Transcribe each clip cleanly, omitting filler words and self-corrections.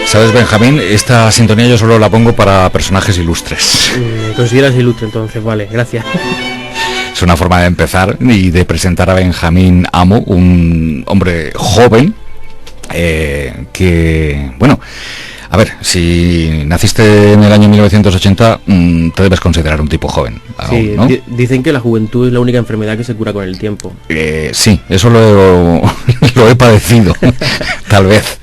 ¿Sabes, Benjamín? Esta sintonía yo solo la pongo para personajes ilustres. ¿Me consideras ilustre entonces? Vale, gracias. Es una forma de empezar y de presentar a Benjamín Amo, un hombre joven que, bueno, a ver, si naciste en el año 1980, te debes considerar un tipo joven. Sí, ¿no? Dicen que la juventud es la única enfermedad que se cura con el tiempo. Sí, eso lo he padecido, tal vez.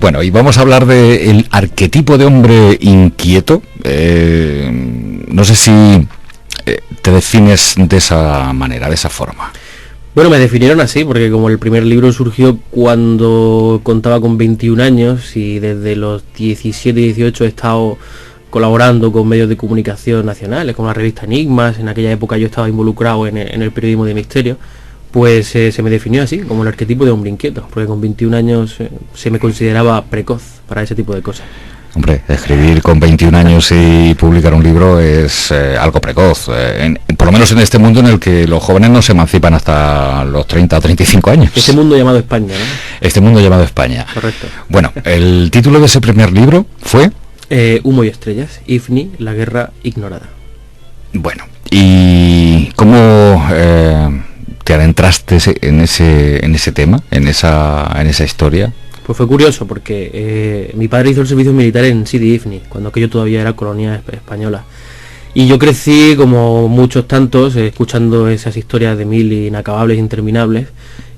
Bueno, y vamos a hablar del arquetipo de hombre inquieto. No sé si te defines de esa manera, de esa forma. Bueno, me definieron así, porque como el primer libro surgió cuando contaba con 21 años y desde los 17 y 18 he estado colaborando con medios de comunicación nacionales, como la revista Enigmas. En aquella época yo estaba involucrado en el periodismo de misterio, pues se me definió así, como el arquetipo de hombre inquieto, porque con 21 años se me consideraba precoz para ese tipo de cosas. Hombre, escribir con 21 años y publicar un libro es algo precoz, por lo menos en este mundo en el que los jóvenes no se emancipan hasta los 30 o 35 años. Este mundo llamado España, ¿no? Este mundo llamado España. Correcto. Bueno, el título de ese primer libro fue... Humo y estrellas, Ifni, la guerra ignorada. Bueno, ¿y cómo te adentraste en ese tema, en esa historia? Pues fue curioso porque mi padre hizo el servicio militar en Sidi Ifni, cuando aquello todavía era colonia española. Y yo crecí, como muchos tantos, escuchando esas historias de mil inacabables, interminables,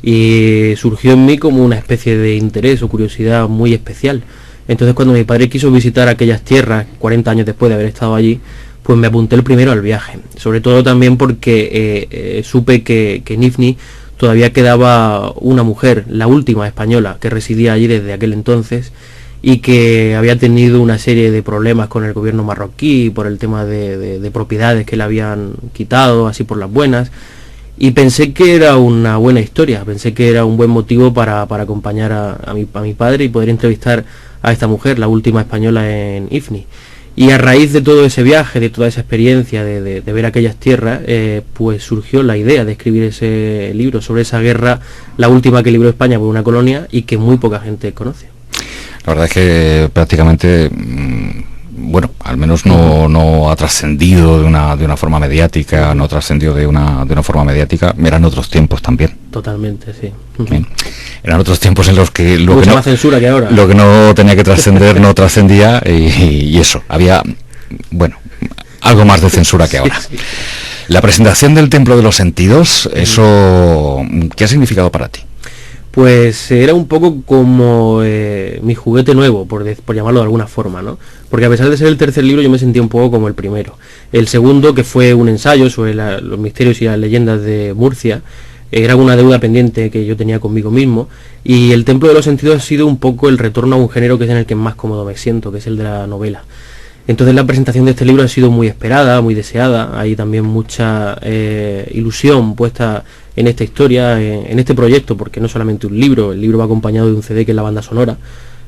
y surgió en mí como una especie de interés o curiosidad muy especial. Entonces cuando mi padre quiso visitar aquellas tierras, 40 años después de haber estado allí, pues me apunté el primero al viaje. Sobre todo también porque supe que en Ifni todavía quedaba una mujer, la última española, que residía allí desde aquel entonces y que había tenido una serie de problemas con el gobierno marroquí por el tema de propiedades que le habían quitado, así por las buenas. Y pensé que era una buena historia, pensé que era un buen motivo para acompañar a mi padre y poder entrevistar a esta mujer, la última española en Ifni. Y a raíz de todo ese viaje, de toda esa experiencia, de ver aquellas tierras, pues surgió la idea de escribir ese libro sobre esa guerra, la última que libró España por una colonia y que muy poca gente conoce. La verdad es que prácticamente, bueno, al menos no ha trascendido de una forma mediática, no ha trascendido de una forma mediática. Eran otros tiempos también. Totalmente, sí. Bien. Eran otros tiempos en los que mucha más censura que ahora. Lo que no tenía que trascender no trascendía y eso, había, bueno, algo más de censura que ahora. Sí. La presentación del Templo de los Sentidos, eso, ¿qué ha significado para ti? Pues era un poco como mi juguete nuevo, por llamarlo de alguna forma, ¿no? Porque a pesar de ser el tercer libro, yo me sentía un poco como el primero. El segundo, que fue un ensayo sobre los misterios y las leyendas de Murcia, era una deuda pendiente que yo tenía conmigo mismo, y el Templo de los Sentidos ha sido un poco el retorno a un género que es en el que más cómodo me siento, que es el de la novela. Entonces la presentación de este libro ha sido muy esperada, muy deseada. Hay también mucha ilusión puesta en esta historia, en este proyecto, porque no solamente un libro, el libro va acompañado de un CD que es la banda sonora,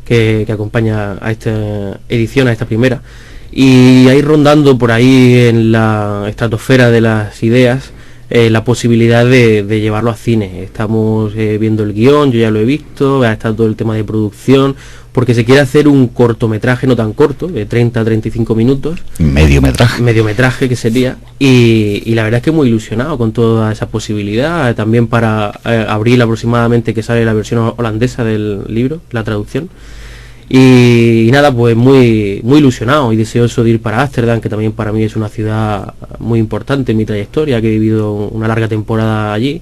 que acompaña a esta edición, a esta primera. Y hay rondando por ahí en la estratosfera de las ideas la posibilidad de llevarlo a cine. Estamos viendo el guión, yo ya lo he visto, está todo el tema de producción, porque se quiere hacer un cortometraje no tan corto, de 30 a 35 minutos. Mediometraje que sería, y la verdad es que muy ilusionado con toda esa posibilidad, también para abril aproximadamente que sale la versión holandesa del libro, la traducción. Y nada, pues muy ilusionado y deseoso de ir para Ámsterdam, que también para mí es una ciudad muy importante en mi trayectoria, que he vivido una larga temporada allí.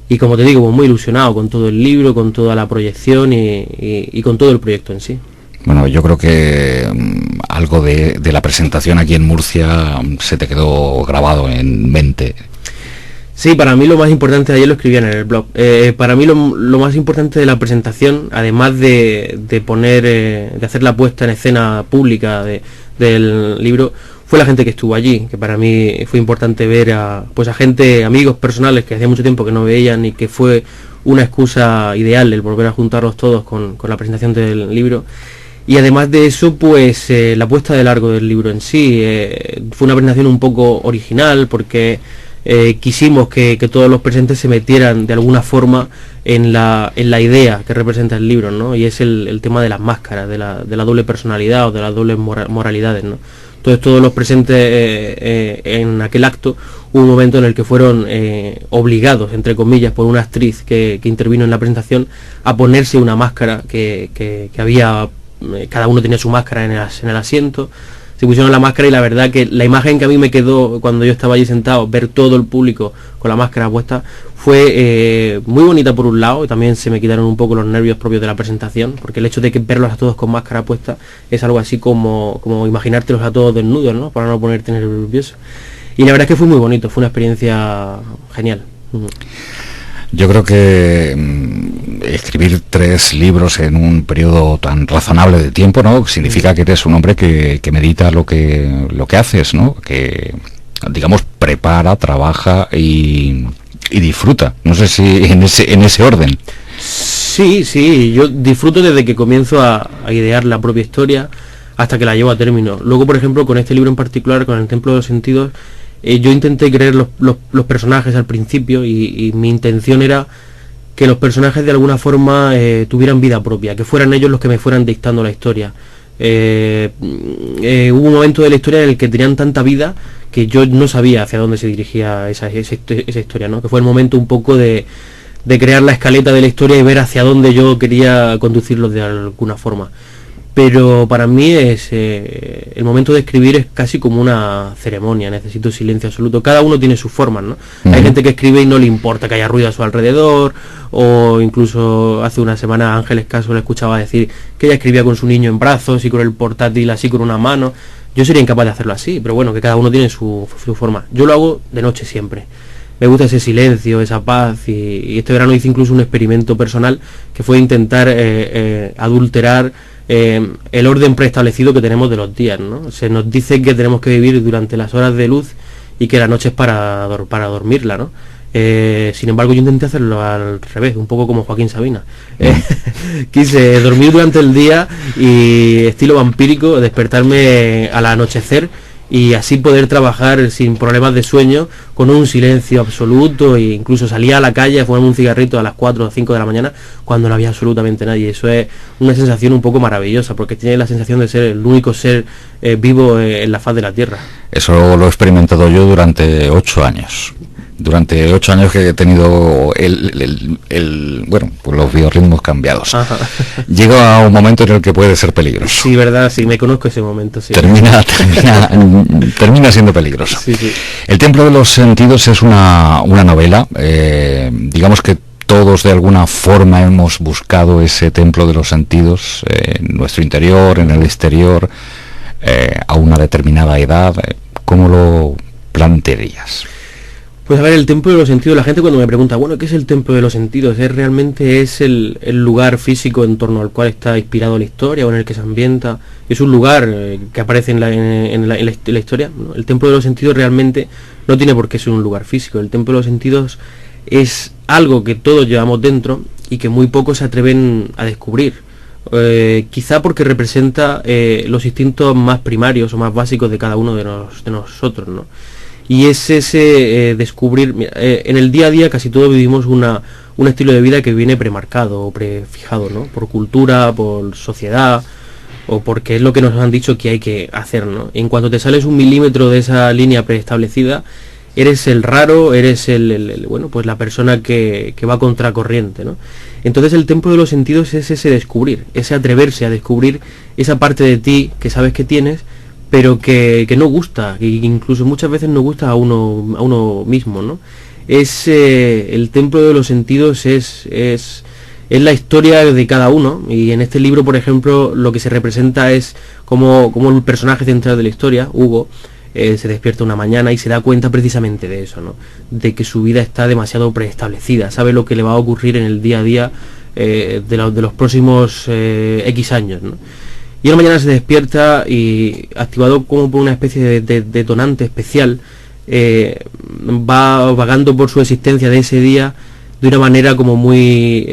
Y como te digo, pues muy ilusionado con todo el libro, con toda la proyección y con todo el proyecto en sí. Bueno, yo creo que algo de la presentación aquí en Murcia se te quedó grabado en mente. Sí, para mí lo más importante, ayer lo escribían en el blog, para mí lo más importante de la presentación, además de poner, de hacer la puesta en escena pública del libro, fue la gente que estuvo allí, que para mí fue importante ver a gente, amigos personales que hacía mucho tiempo que no veían, y que fue una excusa ideal el volver a juntarlos todos con la presentación del libro. Y además de eso, pues la puesta de largo del libro en sí, fue una presentación un poco original, porque quisimos que todos los presentes se metieran de alguna forma en la idea que representa el libro, ¿no? Y es el tema de las máscaras, de la doble personalidad o de las dobles moralidades, ¿no? Entonces todos los presentes en aquel acto, hubo un momento en el que fueron obligados, entre comillas, por una actriz que intervino en la presentación, a ponerse una máscara que había, cada uno tenía su máscara en el asiento. Se pusieron la máscara y la verdad que la imagen que a mí me quedó cuando yo estaba allí sentado, ver todo el público con la máscara puesta, fue muy bonita por un lado, y también se me quitaron un poco los nervios propios de la presentación, porque el hecho de que verlos a todos con máscara puesta es algo así como imaginártelos a todos desnudos, ¿no? Para no ponerte nervioso. Y la verdad es que fue muy bonito, fue una experiencia genial. Yo creo que escribir 3 libros en un periodo tan razonable de tiempo, ¿no? Significa que eres un hombre que medita lo que haces, ¿no? Que, digamos, prepara, trabaja y disfruta. No sé si en ese orden. Sí, yo disfruto desde que comienzo a idear la propia historia hasta que la llevo a término. Luego, por ejemplo, con este libro en particular, con El Templo de los Sentidos, yo intenté creer los personajes al principio y mi intención era que los personajes de alguna forma tuvieran vida propia, que fueran ellos los que me fueran dictando la historia. Hubo un momento de la historia en el que tenían tanta vida que yo no sabía hacia dónde se dirigía esa historia, ¿no? Que fue el momento un poco de crear la escaleta de la historia y ver hacia dónde yo quería conducirlos de alguna forma. Pero para mí el momento de escribir es casi como una ceremonia, necesito silencio absoluto. Cada uno tiene sus formas, ¿no? Hay gente que escribe y no le importa que haya ruido a su alrededor, o incluso hace una semana Ángeles Caso le escuchaba decir que ella escribía con su niño en brazos y con el portátil así con una mano. Yo sería incapaz de hacerlo así, pero bueno, que cada uno tiene su forma. Yo lo hago de noche siempre. Me gusta ese silencio, esa paz, y este verano hice incluso un experimento personal que fue intentar adulterar el orden preestablecido que tenemos de los días, ¿no? Se nos dice que tenemos que vivir durante las horas de luz y que la noche es para dormirla, ¿no? Sin embargo, yo intenté hacerlo al revés, un poco como Joaquín Sabina. Quise dormir durante el día y, estilo vampírico, despertarme al anochecer y así poder trabajar sin problemas de sueño, con un silencio absoluto, e incluso salía a la calle a fumarme un cigarrito a las 4 o 5 de la mañana cuando no había absolutamente nadie. Eso es una sensación un poco maravillosa, porque tiene la sensación de ser el único ser vivo en la faz de la Tierra. Eso lo he experimentado yo durante 8 años. Durante 8 años que he tenido pues los biorritmos cambiados. Ajá. Llega a un momento en el que puede ser peligroso. Sí, verdad, sí, me conozco ese momento. Sí. Termina siendo peligroso. Sí. El Templo de los Sentidos es una novela, digamos que todos de alguna forma hemos buscado ese templo de los sentidos en nuestro interior, en el exterior, a una determinada edad. ¿Cómo lo plantearías? Pues a ver, el Templo de los Sentidos, la gente cuando me pregunta, bueno, ¿qué es el Templo de los Sentidos? Realmente es el lugar físico en torno al cual está inspirado la historia o en el que se ambienta. Es un lugar que aparece en la historia, ¿no? El Templo de los Sentidos realmente no tiene por qué ser un lugar físico. El Templo de los Sentidos es algo que todos llevamos dentro y que muy pocos se atreven a descubrir. Quizá porque representa los instintos más primarios o más básicos de cada uno de nosotros, ¿no? Y es ese descubrir, en el día a día casi todos vivimos un estilo de vida que viene premarcado o prefijado, ¿no? Por cultura, por sociedad, o porque es lo que nos han dicho que hay que hacer, ¿no? En cuanto te sales 1 milímetro de esa línea preestablecida, eres el raro, eres pues la persona que va contracorriente, ¿no? Entonces el Templo de los Sentidos es ese descubrir, ese atreverse a descubrir esa parte de ti que sabes que tienes, pero que no gusta, que incluso muchas veces no gusta a uno mismo, ¿no? El Templo de los Sentidos es la historia de cada uno, y en este libro, por ejemplo, lo que se representa es como el personaje central de la historia, Hugo, se despierta una mañana y se da cuenta precisamente de eso, ¿no? De que su vida está demasiado preestablecida, sabe lo que le va a ocurrir en el día a día de los próximos X años, ¿no? Y una mañana se despierta y, activado como por una especie de detonante especial, va vagando por su existencia de ese día de una manera como muy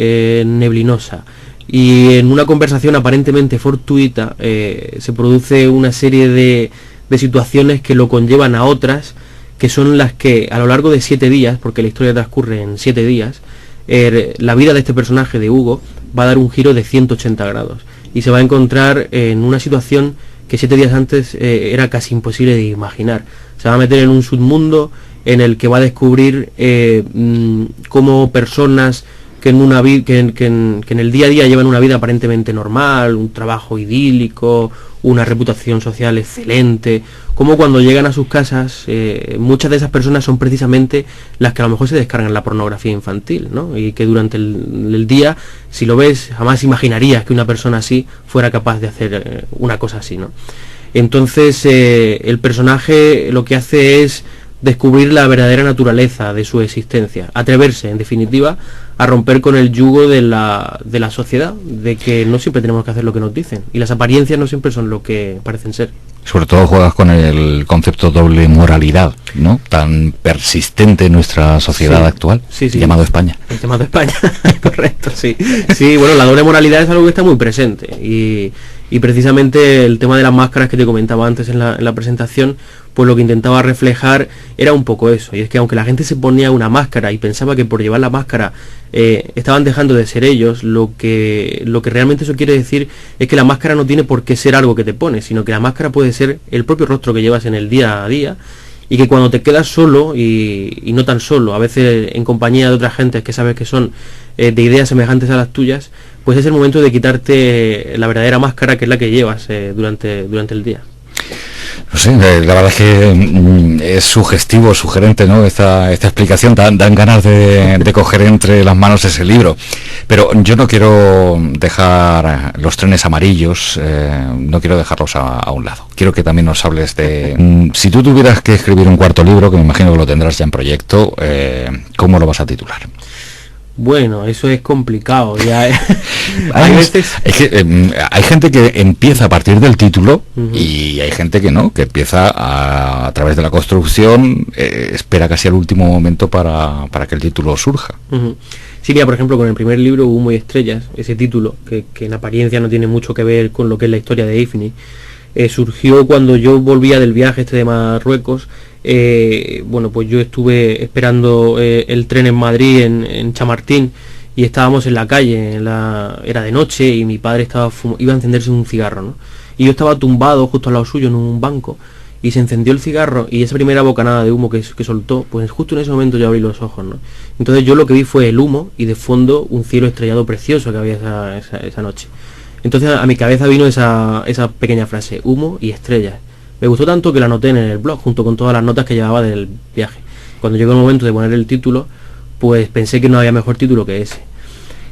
neblinosa. Y en una conversación aparentemente fortuita se produce una serie de situaciones que lo conllevan a otras que son las que a lo largo de 7 días, porque la historia transcurre en 7 días, la vida de este personaje de Hugo va a dar un giro de 180 grados y se va a encontrar en una situación que 7 días antes era casi imposible de imaginar. Se va a meter en un submundo en el que va a descubrir cómo personas que en el día a día llevan una vida aparentemente normal, un trabajo idílico, una reputación social excelente, como cuando llegan a sus casas, muchas de esas personas son precisamente las que a lo mejor se descargan la pornografía infantil, ¿no? Y que durante el día, si lo ves, jamás imaginarías que una persona así fuera capaz de hacer una cosa así, ¿no? Entonces el personaje lo que hace es descubrir la verdadera naturaleza de su existencia, atreverse, en definitiva, a romper con el yugo de la sociedad, de que no siempre tenemos que hacer lo que nos dicen, y las apariencias no siempre son lo que parecen ser. Sobre todo juegas con el concepto doble moralidad, ¿no? Tan persistente en nuestra sociedad actual, llamado España. El llamado España, correcto, sí. Sí, bueno, la doble moralidad es algo que está muy presente, y precisamente el tema de las máscaras que te comentaba antes en la presentación, pues lo que intentaba reflejar era un poco eso, y es que aunque la gente se ponía una máscara y pensaba que por llevar la máscara estaban dejando de ser ellos, lo que realmente eso quiere decir es que la máscara no tiene por qué ser algo que te pones, sino que la máscara puede ser el propio rostro que llevas en el día a día, y que cuando te quedas solo, y no tan solo, a veces en compañía de otras gentes que sabes que son de ideas semejantes a las tuyas, pues es el momento de quitarte la verdadera máscara, que es la que llevas durante el día. No sé, la verdad es que es sugestivo, sugerente, ¿no? Esta explicación, dan ganas de coger entre las manos ese libro. Pero yo no quiero dejar los trenes amarillos, no quiero dejarlos a un lado. Quiero que también nos hables de... si tú tuvieras que escribir un cuarto libro, que me imagino que lo tendrás ya en proyecto, ¿cómo lo vas a titular? Bueno, eso es complicado. Ya hay veces... Es que hay gente que empieza a partir del título, y hay gente que no, que empieza a través de la construcción, espera casi al último momento para que el título surja. Sí, mira, por ejemplo, con el primer libro, Humo y Estrellas, ese título, que en apariencia no tiene mucho que ver con lo que es la historia de Ifni, surgió cuando yo volvía del viaje de Marruecos. Bueno, pues yo estuve esperando el tren en Madrid, en Chamartín, y estábamos en la calle, era de noche, y mi padre iba a encenderse un cigarro, ¿no? Y yo estaba tumbado justo al lado suyo en un banco, y se encendió el cigarro, y esa primera bocanada de humo que soltó, pues justo en ese momento yo abrí los ojos, ¿no? Entonces yo lo que vi fue el humo, y de fondo un cielo estrellado precioso que había esa noche. Entonces a mi cabeza vino esa pequeña frase, humo y estrellas. Me gustó tanto que la anoté en el blog, junto con todas las notas que llevaba del viaje. Cuando llegó el momento de poner el título, pues pensé que no había mejor título que ese.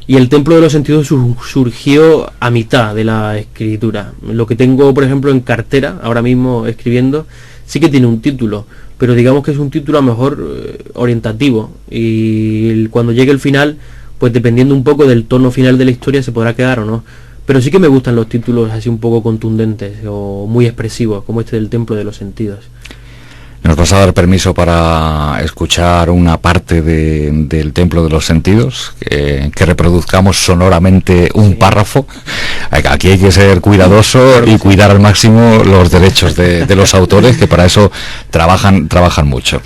Y el Templo de los Sentidos surgió a mitad de la escritura. Lo que tengo, por ejemplo, en cartera, ahora mismo escribiendo, sí que tiene un título, pero digamos que es un título a lo mejor orientativo. Y cuando llegue el final, pues dependiendo un poco del tono final de la historia, se podrá quedar o no. Pero sí que me gustan los títulos así un poco contundentes o muy expresivos, como este del Templo de los Sentidos. ¿Nos vas a dar permiso para escuchar una parte del Templo de los Sentidos? Que reproduzcamos sonoramente un párrafo. Aquí hay que ser cuidadoso y cuidar al máximo los derechos de los autores, que para eso trabajan mucho.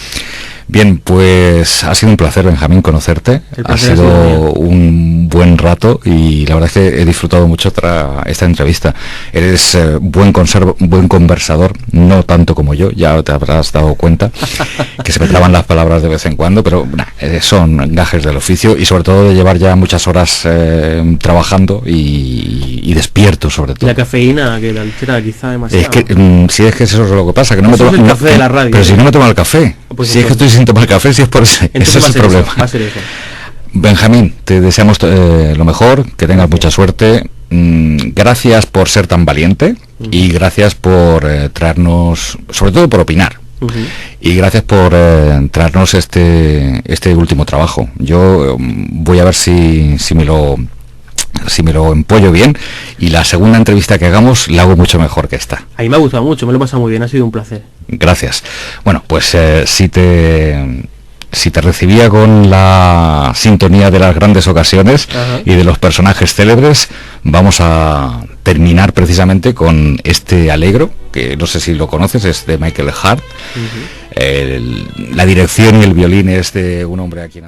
Bien, pues ha sido un placer, Benjamín, conocerte. Ha sido un buen rato y la verdad es que he disfrutado mucho esta entrevista. Eres buen conversador, no tanto como yo, ya te habrás dado cuenta que se me traban las palabras de vez en cuando, pero son gajes del oficio y sobre todo de llevar ya muchas horas trabajando y despierto sobre todo. La cafeína que la altera quizá demasiado. Es que si es que eso es lo que pasa, que no me tomo el café de la radio. Pero si no me tomo el café. Pues si es que estoy sin tomar café, si es por ese es el problema. Va a ser eso. Benjamín, te deseamos lo mejor, que tengas mucha suerte. Gracias por ser tan valiente y gracias por traernos, sobre todo por opinar. Y gracias por traernos este último trabajo. Yo voy a ver si me lo empollo bien y la segunda entrevista que hagamos la hago mucho mejor que esta. A mí me ha gustado mucho, me lo he pasado muy bien, ha sido un placer. Gracias. Bueno, pues si te recibía con la sintonía de las grandes ocasiones y de los personajes célebres, vamos a terminar precisamente con este Alegro, que no sé si lo conoces, es de Michael Hart. La dirección y el violín es de un hombre a quien